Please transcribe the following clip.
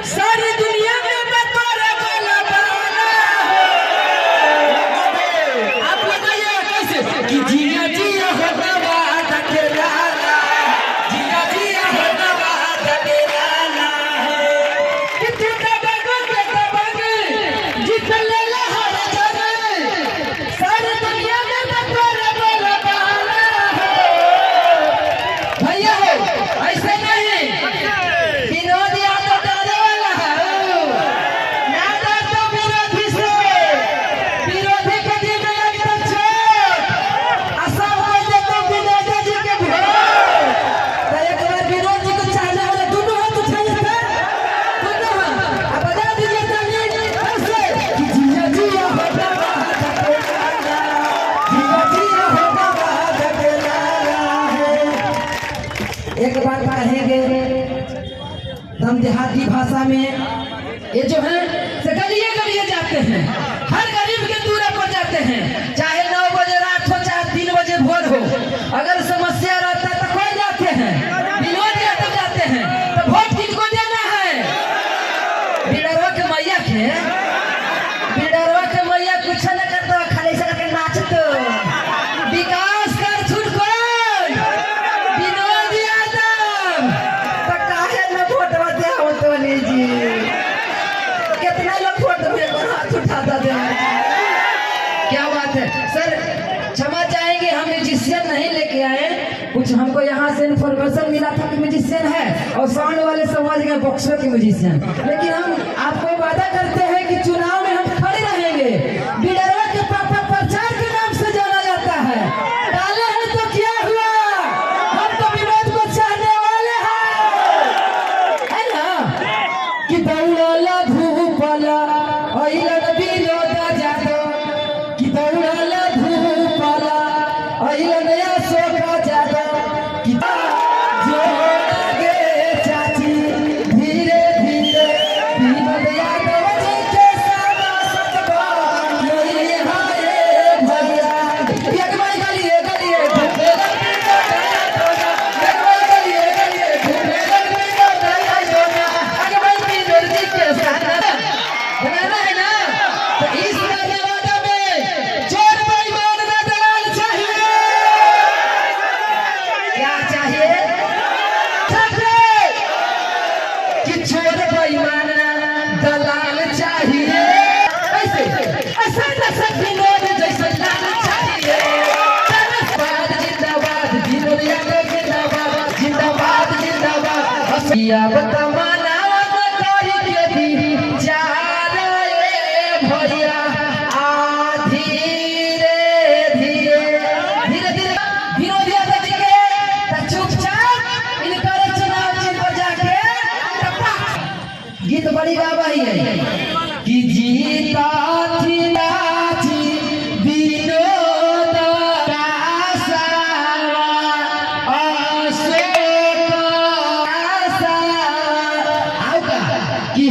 सारी दुनिया में मैं तोरे वाला बहाना है। आप लगाइए कैसे कि जिया जिया हो नवाद के लाला, जिया जिया हो नवाद के लाला है। कि तू दबंग के दबंग जीत ले ले हर जगह, सारी दुनिया में मैं तोरे वाला बहाना है। भैया हो ऐसे नहीं, विनोद यादव डरे वाला है ना, डर तो विरोधी से, विरोधी के दिल में लगता चोट, आशा हो जाए तो विनोद जी के भोट। तो एक बार विनोद जी को चाहने वाले दोनों हाथ उठाइए थे, दोनों हाथ अब बजा दीजिए ताली ऐसे कि जिया जिया हो नवाद के लाला, जिया जिया हो नवाद के लाला है। एक बात कहेंगे हम देहाती भाषा में, ये जो है से गलिए गलिए जाते हैं, हर गरीब के दूर पर जाते हैं, चाहे 9 बजे रात हो चाहे 3 बजे भोर हो, अगर समस्या रहता है तो कोई जाते हैं, विनोद यादव जाते हैं। तो वोट किनको देना है? बिडरवा के मैया के, बिडरवा के मैया कुछ न करता, खाली से करके नाचतो, विकास कर छुटको विनोद यादव। तो काहे न वोटवा दे तो नहीं जी, कितना लोग वोट में हाथ उठाता दे। क्या बात है सर, क्षमा चाहेंगे हम म्यूजिशियन नहीं लेके आए, कुछ हमको यहाँ से इन्फॉर्मेशन मिला था कि म्यूजिशियन है और साउंड वाले समझ गए बॉक्सर के म्यूजिशियन, लेकिन हम आपको वादा करते हैं कि चुनाव में हम खड़े रहेंगे। बिडरवा के पापा प्रचार के नाम से जाना जाता है, डाले हैं तो क्या हुआ, हम तो विनोद को चाहने वाले हैं, है ना? कि दौड़ला धूपला अइलन विनोद जादव, कि दौड़ला धूपला अइलन अशोक जादव, कि जो लगे चाची धीरे धीरे विनोद यादव जी के साथ नहीं हाय भैया। एक बार गलिए गलिए घूमे एक बार गलिए गलिए घूमे आगे भाई विनोद जी के साथ बनाना है ना। तो इस नवादा में चोर बेईमान ना दलाल चाहिए, क्या चाहिए? कि चोर बेईमान ना दलाल चाहिए, ऐसे ऐसा ऐसा विनोद जैसा लाल चाहिए। जिंदाबाद जिंदाबाद विनोद यादव जिंदाबाद, जिंदाबाद जिंदाबाद। हसिया बतामाना कोई के भी जा रे भैया, आ धीरे धीरे धीरे धीरे विनोद यादव जी के तो चुपचाप इनकर चुनाव चिन्ह पर जाके टपा गीत बड़ी गावाही है कि जीता थी नाची विनोद कासावा अशोक आशा। आओ का कि